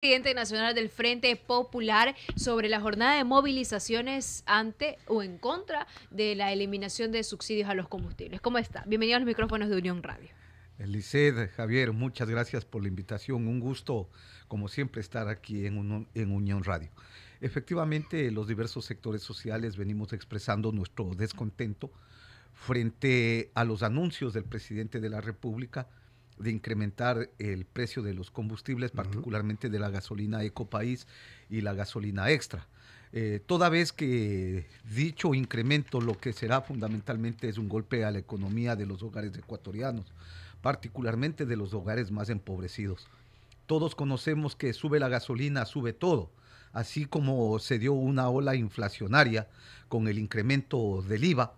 Presidente nacional del Frente Popular sobre la jornada de movilizaciones ante o en contra de la eliminación de subsidios a los combustibles. ¿Cómo está? Bienvenido a los micrófonos de Unión Radio. Liced, Javier, muchas gracias por la invitación. Un gusto, como siempre, estar aquí en Unión Radio. Efectivamente, los diversos sectores sociales venimos expresando nuestro descontento frente a los anuncios del presidente de la República de incrementar el precio de los combustibles, particularmente de la gasolina Ecopaís y la gasolina extra. Toda vez que dicho incremento lo que será fundamentalmente es un golpe a la economía de los hogares ecuatorianos, particularmente de los hogares más empobrecidos. Todos conocemos que sube la gasolina, sube todo, así como se dio una ola inflacionaria con el incremento del IVA.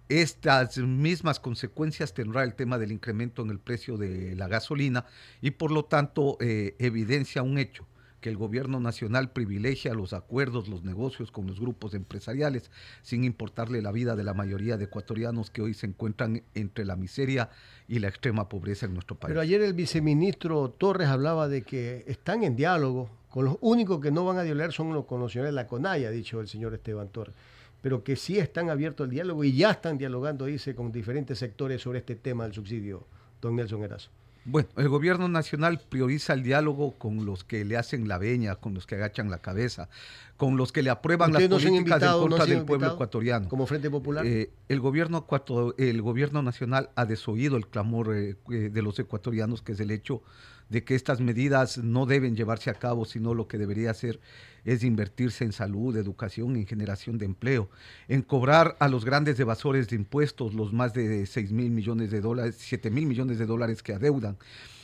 Estas mismas consecuencias tendrá el tema del incremento en el precio de la gasolina y por lo tanto evidencia un hecho, que el gobierno nacional privilegia los acuerdos, los negocios con los grupos empresariales sin importarle la vida de la mayoría de ecuatorianos que hoy se encuentran entre la miseria y la extrema pobreza en nuestro país. Pero ayer el viceministro Torres hablaba de que están en diálogo, con los únicos que no van a dialogar son los señores de la CONAIE, ha dicho el señor Esteban Torres, pero que sí están abiertos al diálogo y ya están dialogando, dice, con diferentes sectores sobre este tema del subsidio, don Nelson Erazo. Bueno, el gobierno nacional prioriza el diálogo con los que le hacen la veña, con los que agachan la cabeza, con los que le aprueban las políticas en contra del pueblo ecuatoriano. ¿Como Frente Popular? El gobierno nacional ha desoído el clamor de los ecuatorianos, que es el hecho de que estas medidas no deben llevarse a cabo, sino lo que debería hacer es invertirse en salud, educación, en generación de empleo, en cobrar a los grandes evasores de impuestos los más de 6.000 millones de dólares, 7.000 millones de dólares que adeudan.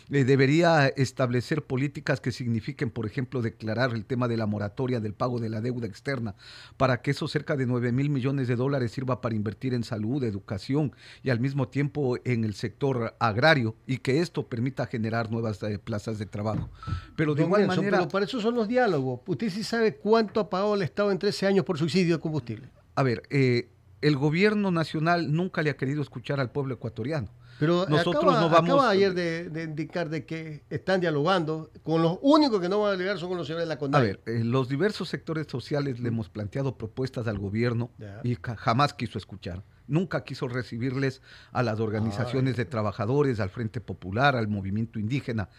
Debería establecer políticas que signifiquen, por ejemplo, declarar el tema de la moratoria del pago de la deuda externa, para que esos cerca de 9.000 millones de dólares sirva para invertir en salud, educación y al mismo tiempo en el sector agrario, y que esto permita generar nuevas plazas de trabajo. Pero de igual manera... Pero para eso son los diálogos. ¿Usted sí sabe cuánto ha pagado el Estado en 13 años por subsidio de combustible? A ver, el gobierno nacional nunca le ha querido escuchar al pueblo ecuatoriano. Pero nosotros acaba ayer de indicar de que están dialogando, con los únicos que no van a dialogar son con los señores de la CONAIE. A ver, los diversos sectores sociales le hemos planteado propuestas al gobierno y jamás quiso escuchar. Nunca quiso recibirles a las organizaciones de trabajadores, al Frente Popular, al movimiento indígena,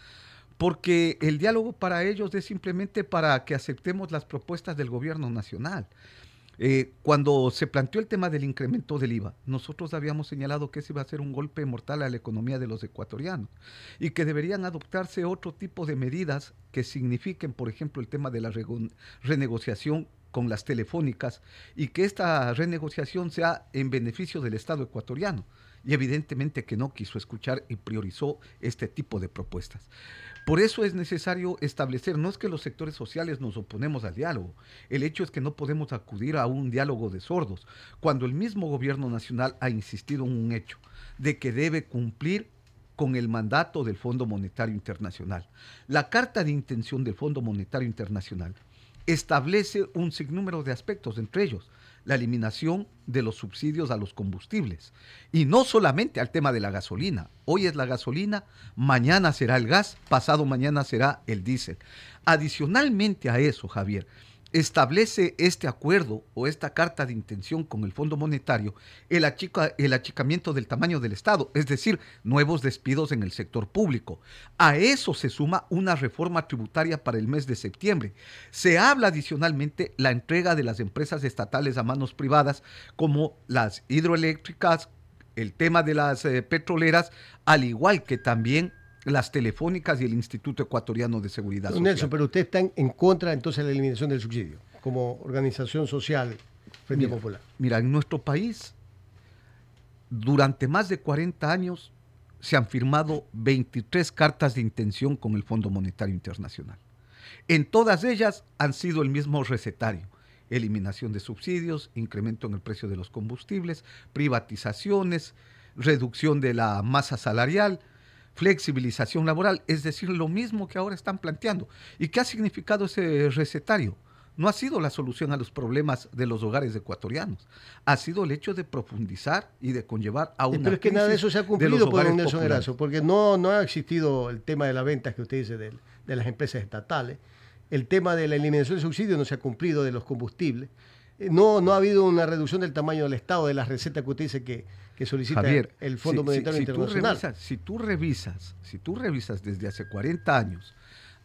porque el diálogo para ellos es simplemente para que aceptemos las propuestas del gobierno nacional. Cuando se planteó el tema del incremento del IVA, nosotros habíamos señalado que ese iba a ser un golpe mortal a la economía de los ecuatorianos y que deberían adoptarse otro tipo de medidas que signifiquen, por ejemplo, el tema de la renegociación con las telefónicas, y que esta renegociación sea en beneficio del Estado ecuatoriano. Y evidentemente que no quiso escuchar y priorizó este tipo de propuestas. Por eso es necesario establecer, no es que los sectores sociales nos oponemos al diálogo, el hecho es que no podemos acudir a un diálogo de sordos, cuando el mismo gobierno nacional ha insistido en un hecho, de que debe cumplir con el mandato del Fondo Monetario Internacional. La carta de intención del Fondo Monetario Internacional establece un sinnúmero de aspectos, entre ellos la eliminación de los subsidios a los combustibles, y no solamente al tema de la gasolina. Hoy es la gasolina, mañana será el gas, pasado mañana será el diésel. Adicionalmente a eso, Javier, establece este acuerdo o esta carta de intención con el Fondo Monetario el achicamiento del tamaño del Estado, es decir, nuevos despidos en el sector público. A eso se suma una reforma tributaria para el mes de septiembre. Se habla adicionalmente la entrega de las empresas estatales a manos privadas, como las hidroeléctricas, el tema de las petroleras, al igual que también las telefónicas y el Instituto Ecuatoriano de Seguridad Social. Nelson, pero usted está en contra entonces de la eliminación del subsidio, como organización social Frente Popular. Mira, en nuestro país, durante más de 40 años, se han firmado 23 cartas de intención con el Fondo Monetario Internacional. En todas ellas han sido el mismo recetario: eliminación de subsidios, incremento en el precio de los combustibles, privatizaciones, reducción de la masa salarial, flexibilización laboral, es decir, lo mismo que ahora están planteando. ¿Y qué ha significado ese recetario? No ha sido la solución a los problemas de los hogares ecuatorianos, ha sido el hecho de profundizar y de conllevar a una Pero es que nada de eso se ha cumplido por don Nelson populares. Erazo, porque no ha existido el tema de las ventas que usted dice de las empresas estatales. El tema de la eliminación de subsidios no se ha cumplido de los combustibles. No ha habido una reducción del tamaño del Estado, de las recetas que usted dice que solicita Javier, el Fondo Monetario Internacional. Si tú revisas desde hace 40 años,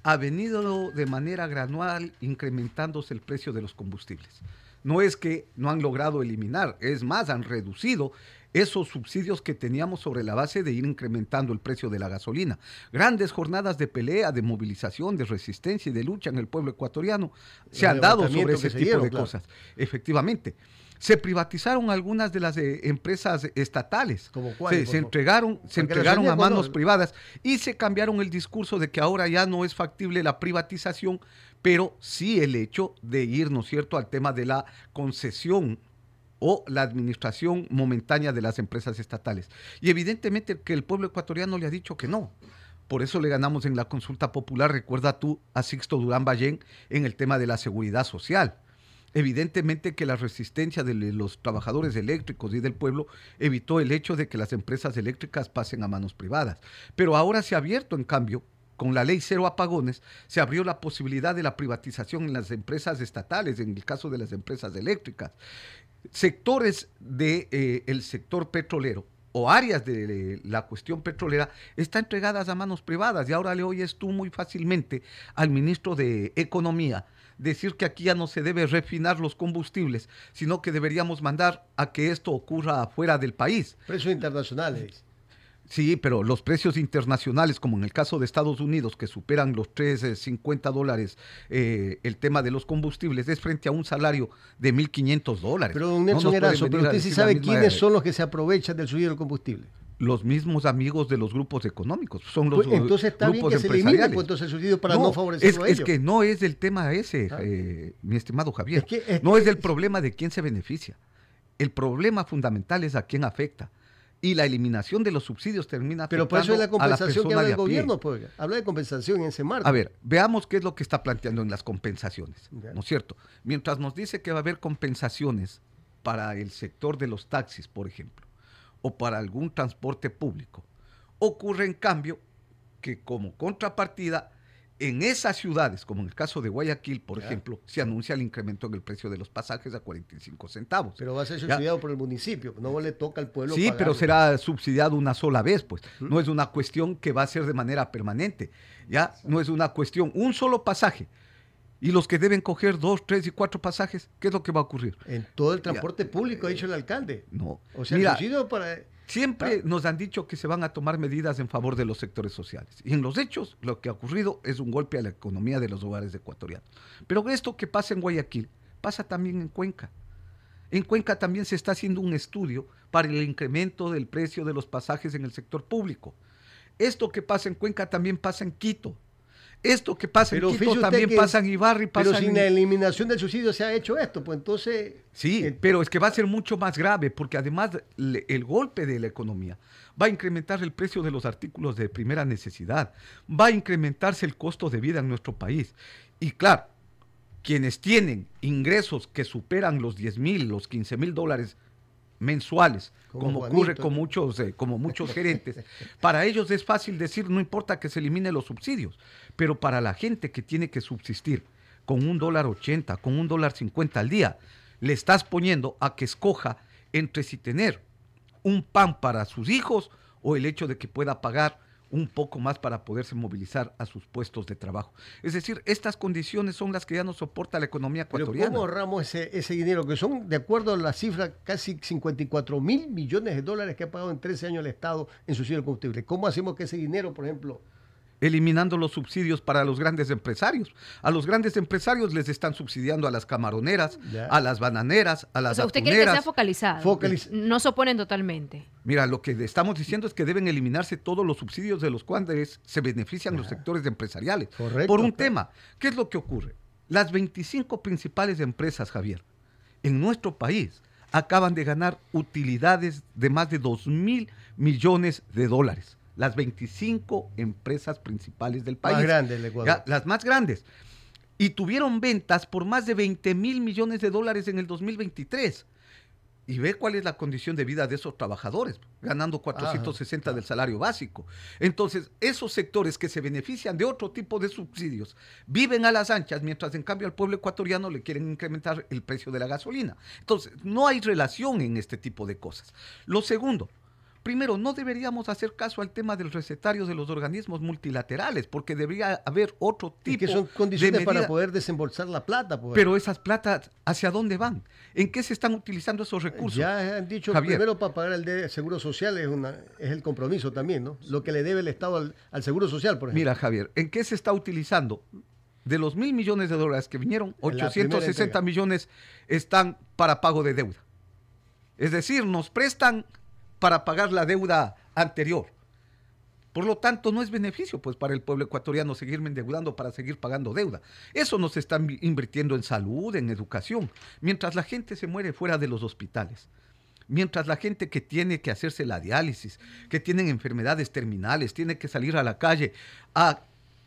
ha venido de manera gradual incrementándose el precio de los combustibles. No es que no han logrado eliminar, es más, han reducido esos subsidios que teníamos sobre la base de ir incrementando el precio de la gasolina. Grandes jornadas de pelea, de movilización, de resistencia y de lucha en el pueblo ecuatoriano se han dado sobre ese tipo de cosas. Efectivamente. Se privatizaron algunas de las empresas estatales. ¿Cómo cuál? Se entregaron a manos privadas y se cambiaron el discurso de que ahora ya no es factible la privatización, pero sí el hecho de ir, ¿no es cierto?, al tema de la concesión o la administración momentánea de las empresas estatales. Y evidentemente que el pueblo ecuatoriano le ha dicho que no. Por eso le ganamos en la consulta popular, recuerda tú, a Sixto Durán Ballén en el tema de la seguridad social. Evidentemente que la resistencia de los trabajadores eléctricos y del pueblo evitó el hecho de que las empresas eléctricas pasen a manos privadas. Pero ahora se ha abierto, en cambio, con la ley cero apagones, se abrió la posibilidad de la privatización en las empresas estatales, en el caso de las empresas eléctricas. Sectores del sector petrolero o áreas de la cuestión petrolera están entregadas a manos privadas y ahora le oyes tú muy fácilmente al ministro de Economía decir que aquí ya no se debe refinar los combustibles, sino que deberíamos mandar a que esto ocurra afuera del país. Precios internacionales. Sí, pero los precios internacionales, como en el caso de Estados Unidos, que superan los $3.50, el tema de los combustibles, es frente a un salario de $1.500. Pero don Nelson Erazo, pero usted sí sabe quiénes son los que se aprovechan del subido del combustible. Los mismos amigos de los grupos económicos, son los entonces está bien que se elimine entonces el subsidio para no favorecerlo a ellos. Es que no es el tema ese, mi estimado Javier. No es el problema de quién se beneficia. El problema fundamental es a quién afecta. Y la eliminación de los subsidios termina afectando pero por eso es la compensación que habla el gobierno, pues. Habla de compensación en ese marco. A ver, veamos qué es lo que está planteando en las compensaciones, ¿no es cierto? Mientras nos dice que va a haber compensaciones para el sector de los taxis, por ejemplo, o para algún transporte público, ocurre en cambio que como contrapartida en esas ciudades, como en el caso de Guayaquil, por ejemplo, se anuncia el incremento en el precio de los pasajes a 45 centavos. Pero va a ser subsidiado por el municipio, no le toca al pueblo pagarlo. Pero será subsidiado una sola vez, pues. No es una cuestión que va a ser de manera permanente, ¿ya? No es una cuestión, un solo pasaje. Y los que deben coger 2, 3 y 4 pasajes, ¿qué es lo que va a ocurrir? En todo el transporte público, ha dicho el alcalde. No. O sea, el subsidio para... Siempre nos han dicho que se van a tomar medidas en favor de los sectores sociales. Y en los hechos, lo que ha ocurrido es un golpe a la economía de los hogares ecuatorianos. Pero esto que pasa en Guayaquil, pasa también en Cuenca. En Cuenca también se está haciendo un estudio para el incremento del precio de los pasajes en el sector público. Esto que pasa en Cuenca también pasa en Quito. Esto que pasa en Quito también pasa en Ibarra. Pero sin la eliminación del subsidio se ha hecho esto, pues entonces... Sí, pero es que va a ser mucho más grave, porque además el golpe de la economía va a incrementar el precio de los artículos de primera necesidad, va a incrementarse el costo de vida en nuestro país. Y claro, quienes tienen ingresos que superan los 10,000, los 15,000 dólares mensuales, como ocurre con muchos gerentes, para ellos es fácil decir, no importa que se elimine los subsidios, pero para la gente que tiene que subsistir con $1.80, con $1.50 al día, le estás poniendo a que escoja entre si tener un pan para sus hijos o el hecho de que pueda pagar un poco más para poderse movilizar a sus puestos de trabajo. Es decir, estas condiciones son las que ya no soporta la economía ecuatoriana. Pero ¿cómo ahorramos ese dinero? Que son, de acuerdo a la cifra, casi 54,000 millones de dólares que ha pagado en 13 años el Estado en subsidio del combustible. ¿Cómo hacemos que ese dinero, por ejemplo... Eliminando los subsidios para los grandes empresarios. A los grandes empresarios les están subsidiando a las camaroneras, a las bananeras, a las atuneras. ¿Usted quiere que sea focalizado? No se oponen totalmente. Mira, lo que estamos diciendo es que deben eliminarse todos los subsidios de los cuales se benefician los sectores empresariales. Correcto, por un tema. ¿Qué es lo que ocurre? Las 25 principales empresas, Javier, en nuestro país acaban de ganar utilidades de más de 2,000 millones de dólares. Las 25 empresas principales del país. Más grandes del Ecuador. Las más grandes. Y tuvieron ventas por más de 20,000 millones de dólares en el 2023. y ve cuál es la condición de vida de esos trabajadores, ganando 460 del salario básico. Entonces, esos sectores que se benefician de otro tipo de subsidios viven a las anchas, mientras en cambio al pueblo ecuatoriano le quieren incrementar el precio de la gasolina. Entonces, no hay relación en este tipo de cosas. Lo segundo, primero, no deberíamos hacer caso al tema del recetario de los organismos multilaterales, porque debería haber otro tipo que son condiciones de para poder desembolsar la plata. Pues. Pero esas platas, ¿hacia dónde van? ¿En qué se están utilizando esos recursos? Ya han dicho, Javier, primero para pagar el Seguro Social es el compromiso también, ¿no? Lo que le debe el Estado al Seguro Social, por ejemplo. Mira, Javier, ¿en qué se está utilizando? De los $1.000 millones que vinieron, 860 millones están para pago de deuda. Es decir, nos prestan para pagar la deuda anterior. Por lo tanto, no es beneficio pues para el pueblo ecuatoriano seguirme endeudando para seguir pagando deuda. Eso nos están invirtiendo en salud, en educación, mientras la gente se muere fuera de los hospitales. Mientras la gente que tiene que hacerse la diálisis, que tienen enfermedades terminales, tiene que salir a la calle a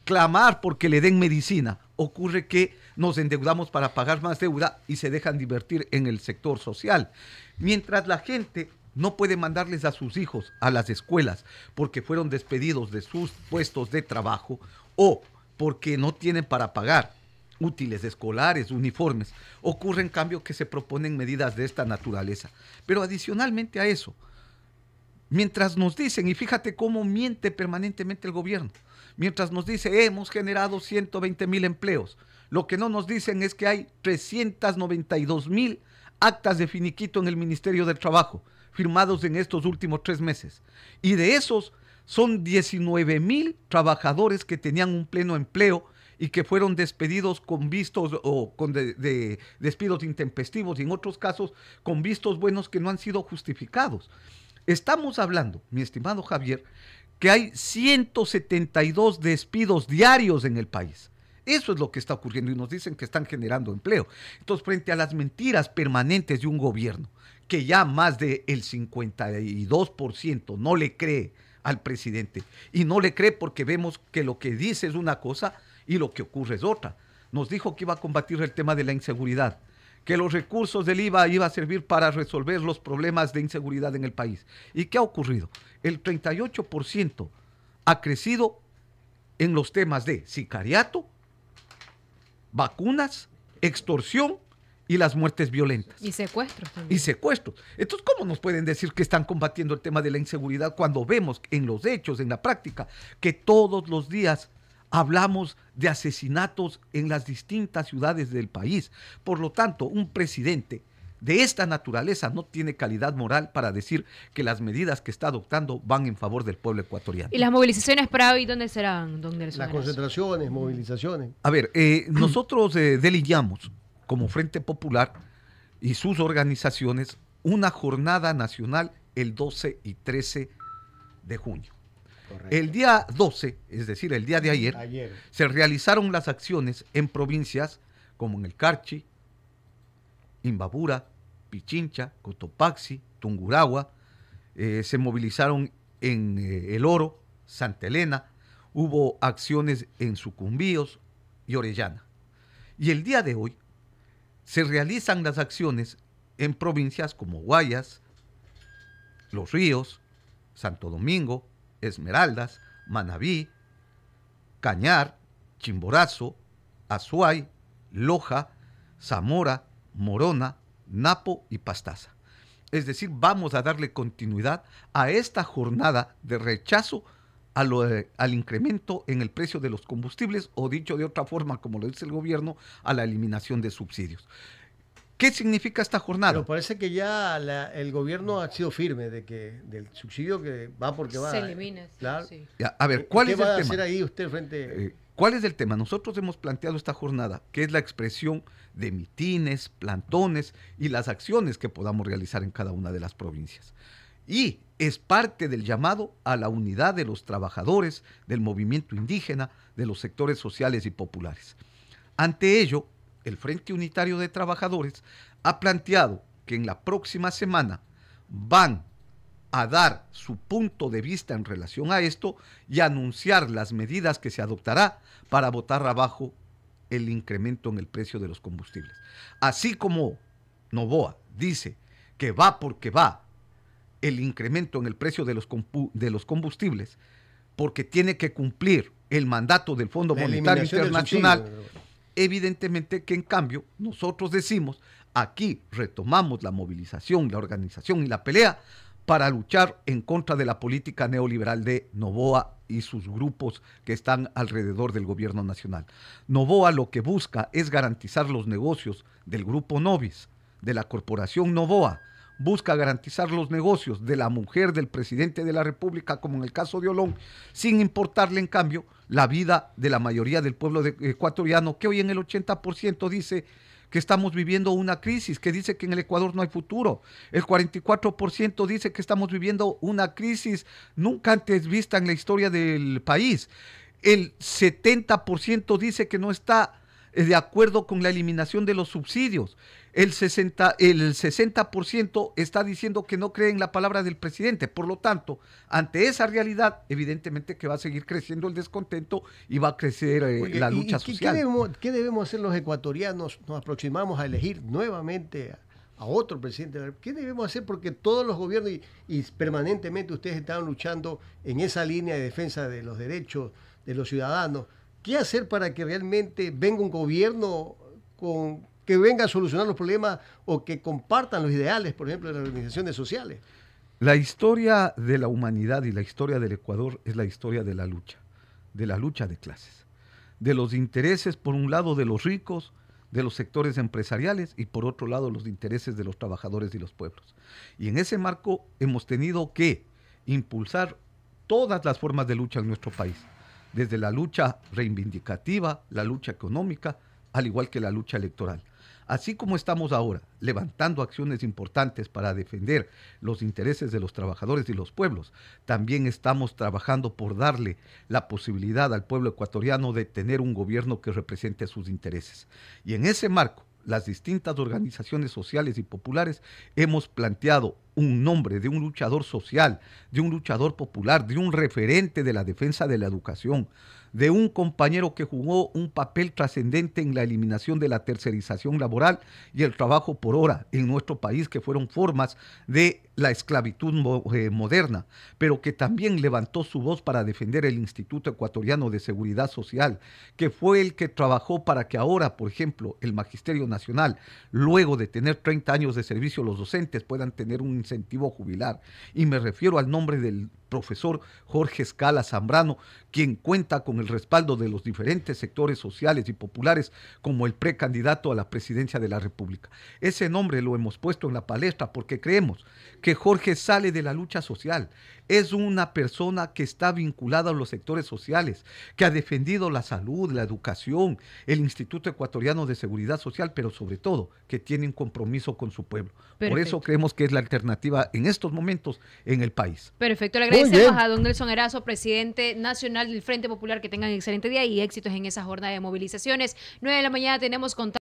clamar porque le den medicina, ocurre que nos endeudamos para pagar más deuda y se dejan de invertir en el sector social. Mientras la gente no puede mandarles a sus hijos a las escuelas porque fueron despedidos de sus puestos de trabajo o porque no tienen para pagar útiles escolares, uniformes. Ocurre en cambio que se proponen medidas de esta naturaleza. Pero adicionalmente a eso, mientras nos dicen, y fíjate cómo miente permanentemente el gobierno, mientras nos dice hemos generado 120,000 empleos, lo que no nos dicen es que hay 392,000 actas de finiquito en el Ministerio del Trabajo, firmados en estos últimos 3 meses. Y de esos son 19,000 trabajadores que tenían un pleno empleo y que fueron despedidos con vistos o con despidos intempestivos y en otros casos con vistos buenos que no han sido justificados. Estamos hablando, mi estimado Javier, que hay 172 despidos diarios en el país. Eso es lo que está ocurriendo y nos dicen que están generando empleo. Entonces, frente a las mentiras permanentes de un gobierno que ya más del 52% no le cree al presidente, y no le cree porque vemos que lo que dice es una cosa y lo que ocurre es otra. Nos dijo que iba a combatir el tema de la inseguridad, que los recursos del IVA iba a servir para resolver los problemas de inseguridad en el país. ¿Y qué ha ocurrido? El 38% ha crecido en los temas de sicariato, vacunas, extorsión y las muertes violentas. Y secuestros también. Y secuestros. Entonces, ¿cómo nos pueden decir que están combatiendo el tema de la inseguridad cuando vemos en los hechos, en la práctica, que todos los días hablamos de asesinatos en las distintas ciudades del país? Por lo tanto, un presidente de esta naturaleza no tiene calidad moral para decir que las medidas que está adoptando van en favor del pueblo ecuatoriano. ¿Y las movilizaciones para hoy dónde serán, don Nelson? Las concentraciones, movilizaciones. A ver, nosotros delineamos como Frente Popular y sus organizaciones una jornada nacional el 12 y 13 de junio. Correcto. El día 12, es decir, el día de ayer, se realizaron las acciones en provincias como en el Carchi, Imbabura, Pichincha, Cotopaxi, Tungurahua, se movilizaron en El Oro, Santa Elena, hubo acciones en Sucumbíos y Orellana. Y el día de hoy se realizan las acciones en provincias como Guayas, Los Ríos, Santo Domingo, Esmeraldas, Manabí, Cañar, Chimborazo, Azuay, Loja, Zamora, Morona, Napo y Pastaza. Es decir, vamos a darle continuidad a esta jornada de rechazo al incremento en el precio de los combustibles, o dicho de otra forma, como lo dice el gobierno, a la eliminación de subsidios. ¿Qué significa esta jornada? Pero parece que ya el gobierno ha sido firme de que del subsidio que va porque va. Se elimina. Claro. Sí. Ya, a ver, ¿cuál es el tema? ¿Qué va a hacer ahí usted frente? ¿Cuál es el tema? Nosotros hemos planteado esta jornada, que es la expresión de mitines, plantones y las acciones que podamos realizar en cada una de las provincias. Y es parte del llamado a la unidad de los trabajadores, del movimiento indígena, de los sectores sociales y populares. Ante ello, el Frente Unitario de Trabajadores ha planteado que en la próxima semana van a dar su punto de vista en relación a esto y anunciar las medidas que se adoptará para botar abajo el incremento en el precio de los combustibles. Así como Noboa dice que va porque va el incremento en el precio de los combustibles, porque tiene que cumplir el mandato del Fondo Monetario Internacional, evidentemente que en cambio nosotros decimos, aquí retomamos la movilización, la organización y la pelea para luchar en contra de la política neoliberal de Noboa y sus grupos que están alrededor del gobierno nacional. Noboa lo que busca es garantizar los negocios del grupo Novis, de la corporación Noboa, busca garantizar los negocios de la mujer del presidente de la República, como en el caso de Olón, sin importarle en cambio la vida de la mayoría del pueblo ecuatoriano, que hoy en el 80% dice que estamos viviendo una crisis, que dice que en el Ecuador no hay futuro. El 44% dice que estamos viviendo una crisis nunca antes vista en la historia del país. El 70% dice que no está de acuerdo con la eliminación de los subsidios. El 60% está diciendo que no cree en la palabra del presidente. Por lo tanto, ante esa realidad, evidentemente que va a seguir creciendo el descontento y va a crecer la lucha social. ¿Qué debemos hacer los ecuatorianos? Nos aproximamos a elegir nuevamente a otro presidente. ¿Qué debemos hacer? Porque todos los gobiernos y permanentemente ustedes están luchando en esa línea de defensa de los derechos de los ciudadanos. ¿Qué hacer para que realmente venga un gobierno que venga a solucionar los problemas o que compartan los ideales, por ejemplo, de las organizaciones sociales? La historia de la humanidad y la historia del Ecuador es la historia de la lucha de clases, de los intereses, por un lado, de los ricos, de los sectores empresariales y por otro lado los intereses de los trabajadores y los pueblos. Y en ese marco hemos tenido que impulsar todas las formas de lucha en nuestro país, desde la lucha reivindicativa, la lucha económica, al igual que la lucha electoral. Así como estamos ahora levantando acciones importantes para defender los intereses de los trabajadores y los pueblos, también estamos trabajando por darle la posibilidad al pueblo ecuatoriano de tener un gobierno que represente sus intereses. Y en ese marco, las distintas organizaciones sociales y populares hemos planteado un nombre de un luchador social, de un luchador popular, de un referente de la defensa de la educación, de un compañero que jugó un papel trascendente en la eliminación de la tercerización laboral y el trabajo por hora en nuestro país, que fueron formas de la esclavitud moderna, pero que también levantó su voz para defender el Instituto Ecuatoriano de Seguridad Social, que fue el que trabajó para que ahora, por ejemplo, el Magisterio Nacional, luego de tener 30 años de servicio, los docentes puedan tener un incentivo jubilar. Y me refiero al nombre del profesor Jorge Escala Zambrano, quien cuenta con el respaldo de los diferentes sectores sociales y populares como el precandidato a la presidencia de la República. Ese nombre lo hemos puesto en la palestra porque creemos que Jorge sale de la lucha social. Es una persona que está vinculada a los sectores sociales, que ha defendido la salud, la educación, el Instituto Ecuatoriano de Seguridad Social, pero sobre todo que tiene un compromiso con su pueblo. Perfecto. Por eso creemos que es la alternativa en estos momentos en el país. Perfecto, le agradecemos a don Nelson Erazo, presidente nacional del Frente Popular, que tengan excelente día y éxitos en esa jornada de movilizaciones. 9 de la mañana tenemos contacto.